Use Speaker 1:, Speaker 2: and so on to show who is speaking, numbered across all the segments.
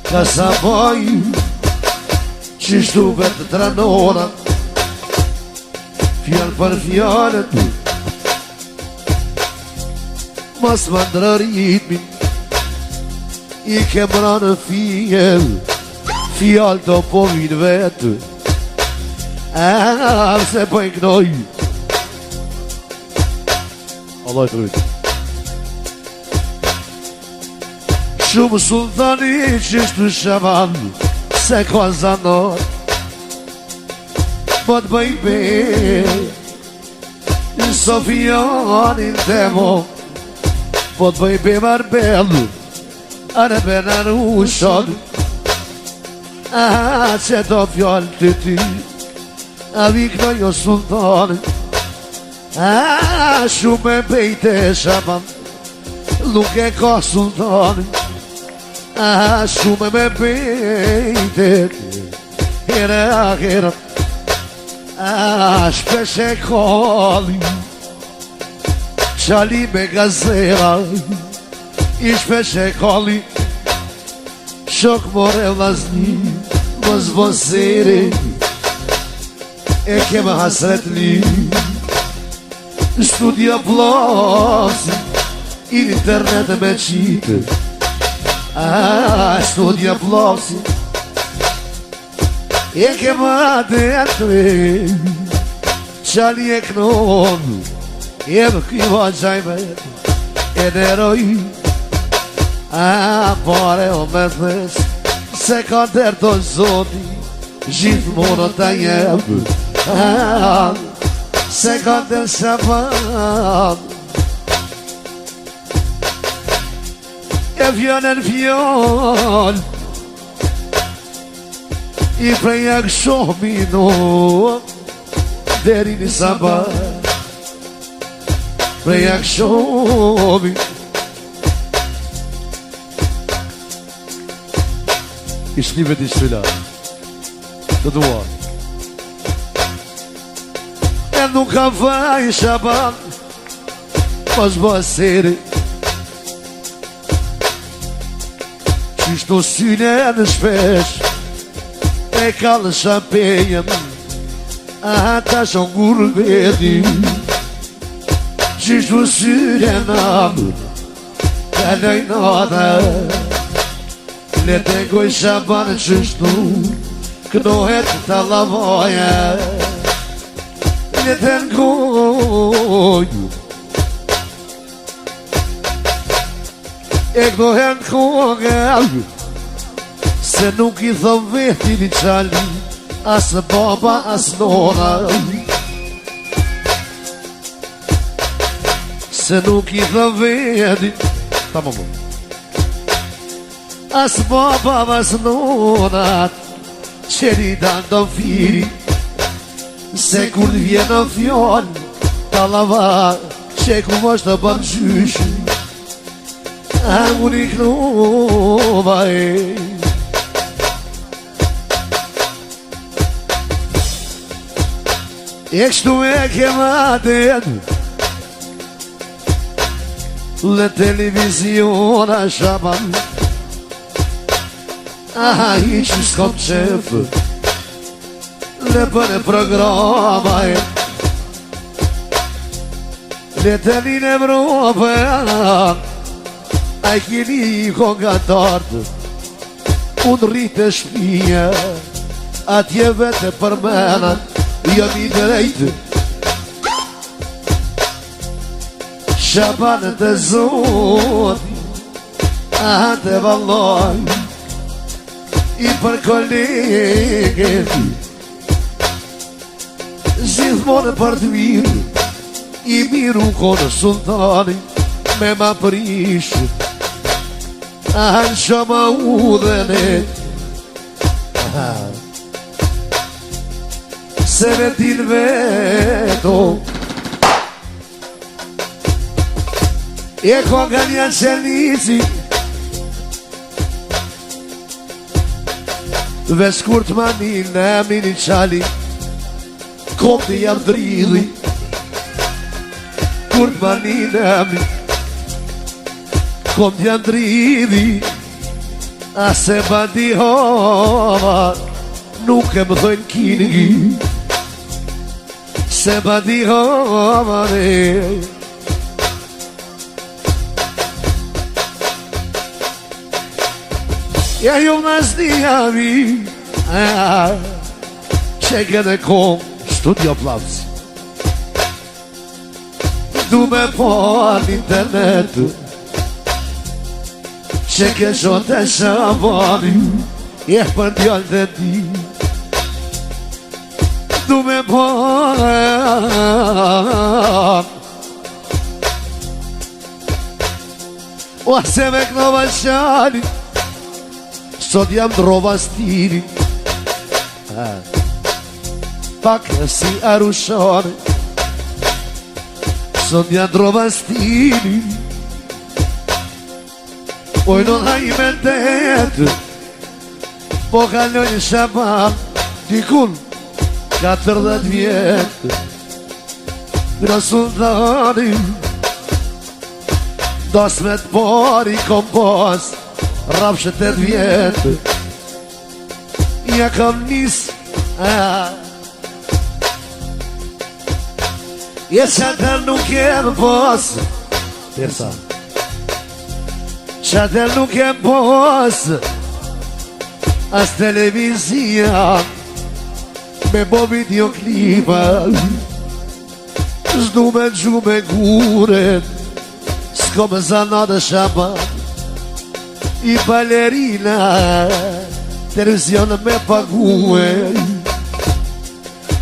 Speaker 1: Ka sa boj Qishtu vetë tranona Fjallë për fjallët Mas më ndrë ritmin I kemra në fjell Fjallë të po vinë vetë Se po i knoj Allah i të rritë Shumë sultani qishtu shaman Se ka zanor Po të bëj bej Në Sofianin temo Po të bëj bej marbel Anë benar ushon Që do fjallë të ty A vikno jo sultani Shumë e bejte shaman Nuk e ka sultani Shumë me bejte Here a here Shpesh e kalli Qali me gazera I shpesh e kalli Shok more vlazni Mos vosere E kema hasret li Studia plasi Internet me qitë Studia plasi E kema detve Qali e knon E më kiva gjajme E deroj Pare o me thes Se ka derto zoti Gjithë mono ta jebë Se ka der shaban E fjallën fjall I prejak shohmino Deri një sabat Prejak shohmi I shlivet I shvila Të duar E nuk ka vaj shaban Mos bëseri Qishto syne në shpesh E kalë shapenjen Ta shon gurë veti Qishto syne në amër Kaloj nata Le te goj shaban qishtu Knohet të lavoja Le te ngoj E knohet kongel Se nuk I thëm veti një qali As baba, as nona Se nuk I thëm veti Ta më më As baba, as nona Qeri dan do firi Se kur vjen në fjall Ta lava Që ku mosh të bën gjysh Unë I knova E kështu e kema den Le televiziona shaban I që s'kom qefë Le për e programa Le telin Evropë A I kini I konga tartë Unë rritë e shpije Atje vete për mena Jam I drejtë Shabanët e zoti Të valloj I për kolegët Gjithmonë për të mirë I miru konë sultani Me ma prishë Anë që ma udhene Se me tin veto E konga një qenici Vesh kur të manin e mini qali Kom të jam dridhi Kur të manin e min Kom të jam dridhi A se bandi hova nuk e më thojnë kingi, se bandi hova ne. Ja ju vlasnia mi që gënë kom studio plavës. Du me po internet që ke shot e shabani e për djallë dhe ti. Du me po o se me knova shani sot jam drova stili pak si arushone sot jam drova stili oj non haj me detë po kaloj shaban dikun 40 vjetë në sultani dos me të pari kompos rapshet 8 vjetë ja kam nis e qatër nuk jem pos Tersa qatër nuk jem pos as televizia me bo videoklipa zdu me gju me guret s'ko me zanat e shaban i balerina televizion me pague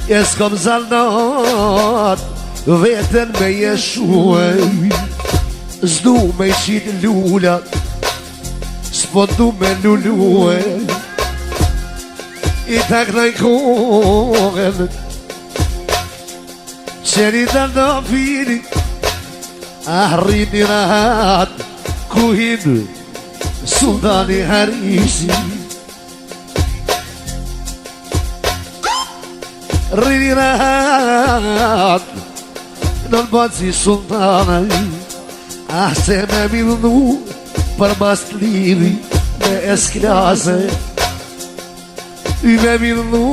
Speaker 1: e s'ko me zanat veten me jeshue zdu me qit lullat s'po du me lulue i taknaj kohën qeni të ndofiri arrini rahat ku hinë sultani Harisi rini rahat non bëtë si sultani se me milnu për mas të liri me esklase i me milnu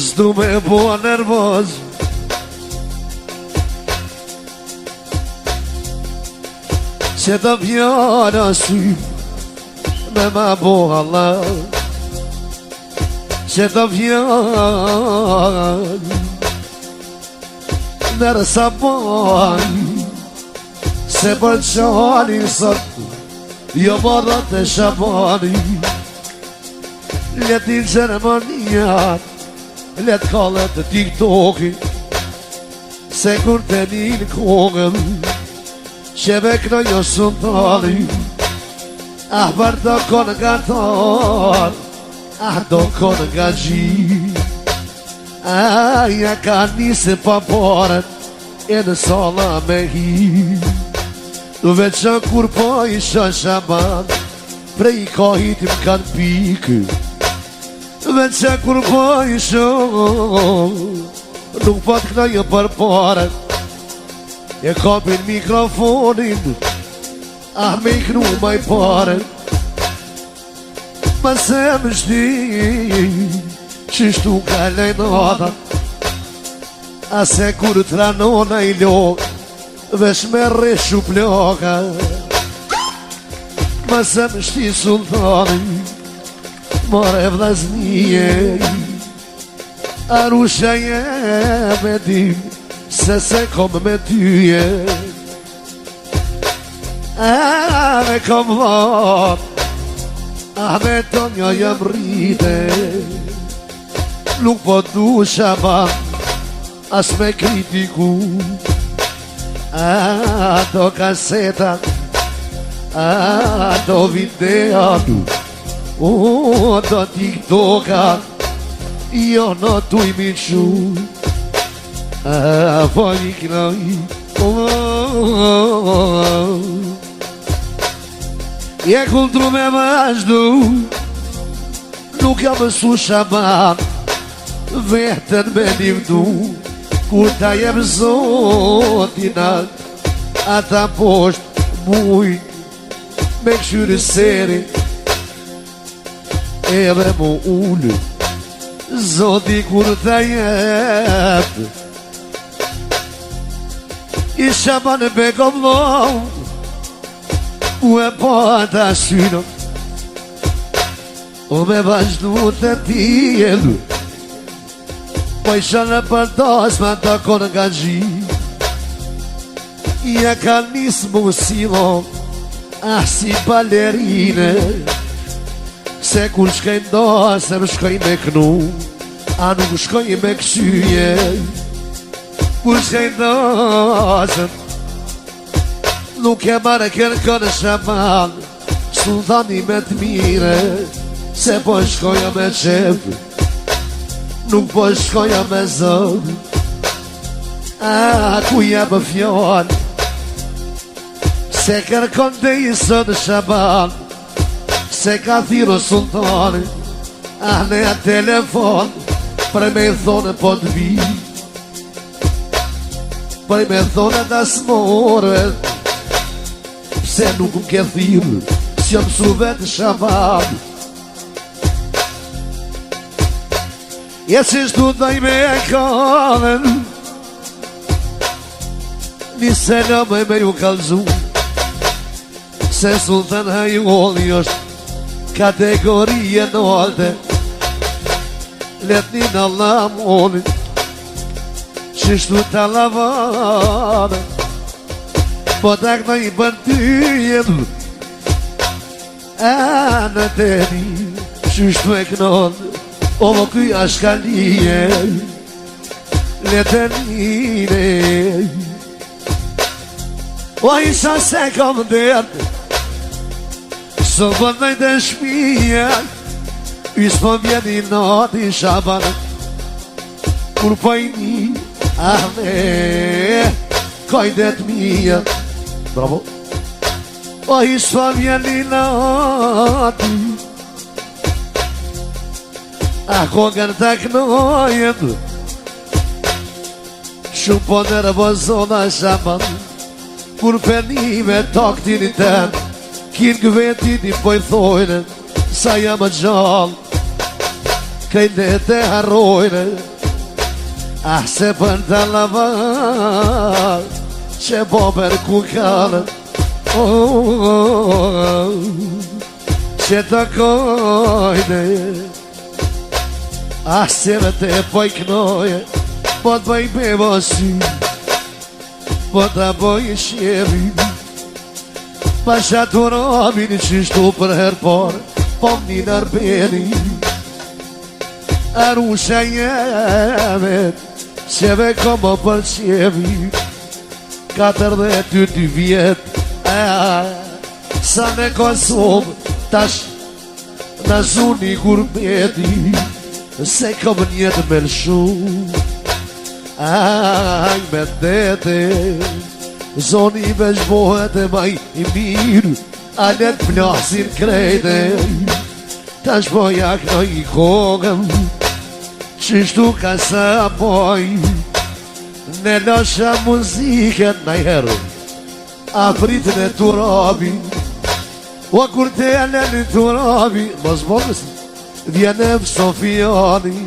Speaker 1: s'du me bo nervoz që të vjona sy me ma bo Allah që të vjona nërsa bani se për qani sot jo marrat e shabani letin Gjermanijat let kallet të TikToki se kur të një kongën që me knojo sultani për do konë nga tar do konë nga gji ja ka njëse pa paret e në sala me hi veçan kur po isha shaban prej ka hitim kanë pikë veçan kur po isha nuk pat knajë për paret e kapin mikrofonin me i knu maj paret ma se më shti qështu ka lejnata a se kur të ranona i lok vesh me reshu ploka ma se më shti sultani more vllaznije arusha me dim se kom me tyje me kom vat me tonja jam rrite nuk po du shaban as me kritiku ato kasetat ato videat ato TikTokat jo no tu i miqu po i knoj je kultu me vazhdu nuk jam mësu shaban vetën me livdu, kur ta jem zotina, ata poshtë muj, me këshyri seri, edhe mu ullë, zoti kur ta jep, isha ma në bekom dhom, u e po ata syno, u me vazhdu të tjedu, po isha në përdos ma të konë nga gji, ja ka nisë mu silo, si balerine, se kur shkoj ndosë më shkoj me knu, a nuk shkoj me këshyje, kur shkoj ndosë, nuk e marë kërkën shaman, sultani me të mire, se po shkoja me qep, nuk po shkoja me zon, ku jabë fjall, se kërkon dhe i sënë shaban, se ka thiro sultani, ne a telefon, për me thonë po të vi, për me thonë të smore, se nuk më ke thirë, si jam su vetë shaban. Jesi shtu daj me e kalen, nise në me ju kalzu, se sultan hajoli është kategorie në alde, letni në lamoni, qështu të lavane, po tak në i bërtyjen, në teni, qështu e kënon, o më kuj ashkalije, letenine, o isa se kom dërë, së bëndaj të shpija, isë po vjeni nati shabanë, kur pojni, kojdet mija, bravo, o isë po vjeni nati, kongën të knojet, shumë po nervozona shabanë, kur penime taktin i tenë, kinë gëvetit i poj thojnë, sa jam e gjallë, kajnë të harrojnë, se për të lavar, që po për ku kanë, që të kojnë, se me të poj knoje, po të bëj me vësi, po të bëj shjevi, pa shatë rabin qështu për her par, po më një nërbeni, arusha jemet, qeve ko më për qevi, 42 vjet, sa me Kosovë, tash në zuni gurbeti, se kom njetë me lëshu, me dete, zoni veç bohet e maj i mirë, alet plasin krejte, tash po jak në i kogëm, qështu ka sa poj, ne lasha muziket në herë, afritën e turabi, o kur te alen e turabi, mos bonës, vjenem Sofiani,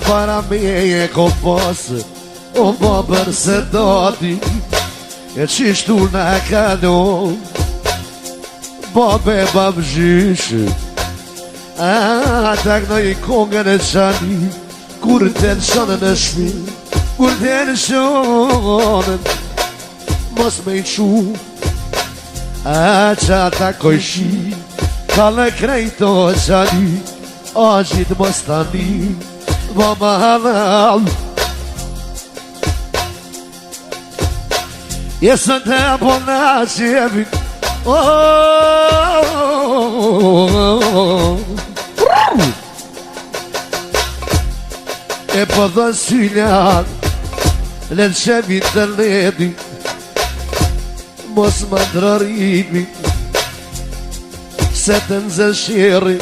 Speaker 1: para me e komposë, o babër se dati, e qishtu në kanon, babë e babë gjyshë, tak në i kongën e qani, kur të në shonën e shmi, kur të në shonën, mos me i qu, që ata kojshi, ka në krejto qani, a gjitë mos tani, baba halal, jesën të apona qevi, e po dhe syljan, len qevi të ledi, mos më ndrërimi, se të nëzëshiri,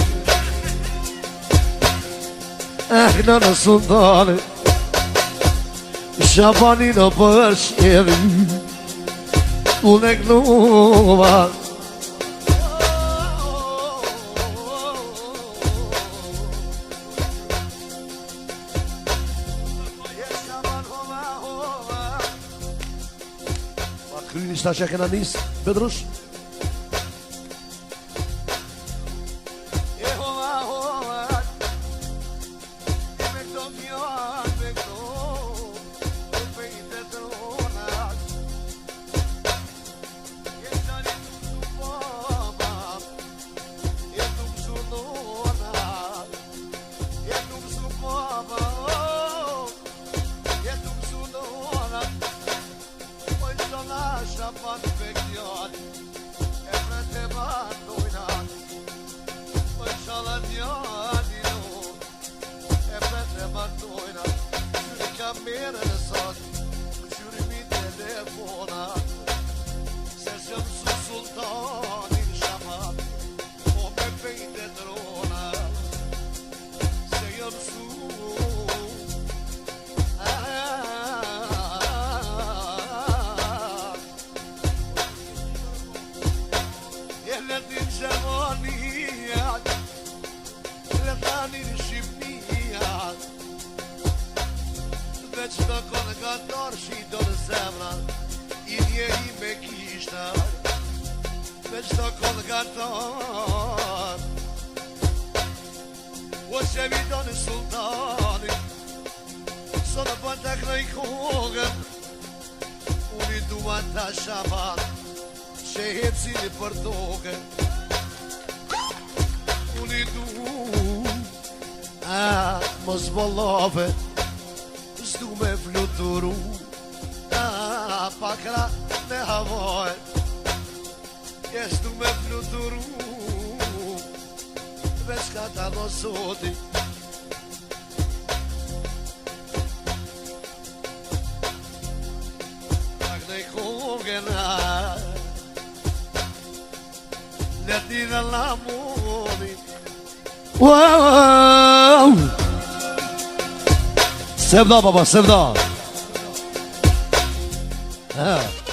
Speaker 1: Në në sundane Shabani në përshjeri Unë e gnuva Kryni shta që kena nis, Bedrush Mos bollove Zdu me fluturu Pakra me havoj Zdu me fluturu Veç ka ta do soti Pak ne kongena Leti dhe lamoni Wow Sevda baba, sevda. Ha.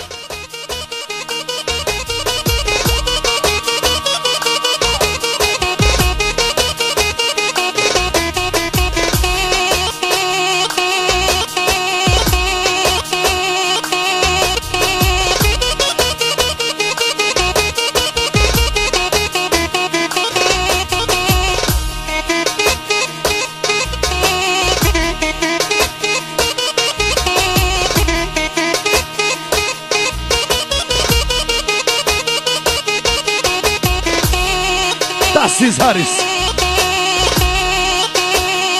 Speaker 1: Das ist Harris.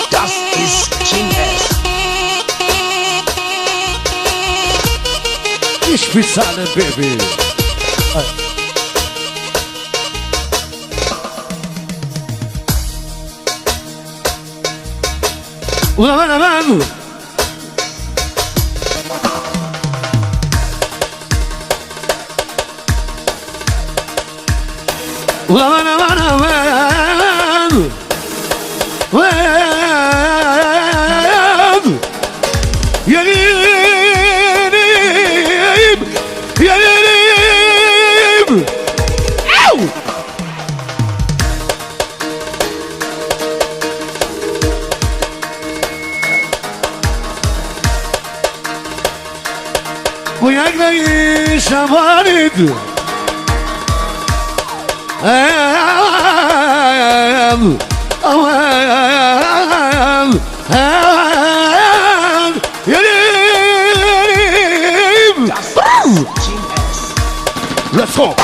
Speaker 2: Das ist Chinese.
Speaker 1: Ich bezahle, Baby. Let's go.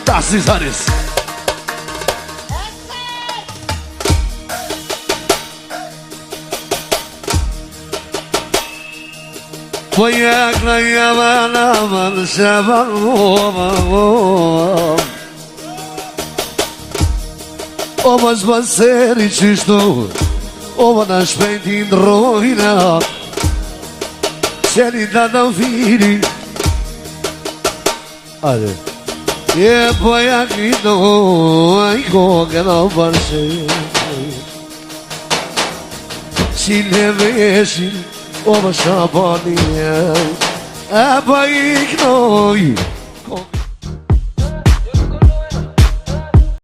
Speaker 1: Das ist alles. وياك الايام انا من سبر O mos seri qishtu O më në shpejti ndrojna Qeni të të fili Je po ja kritoj i kongën o bërshë Qile veshin o më shabani E pa i knoj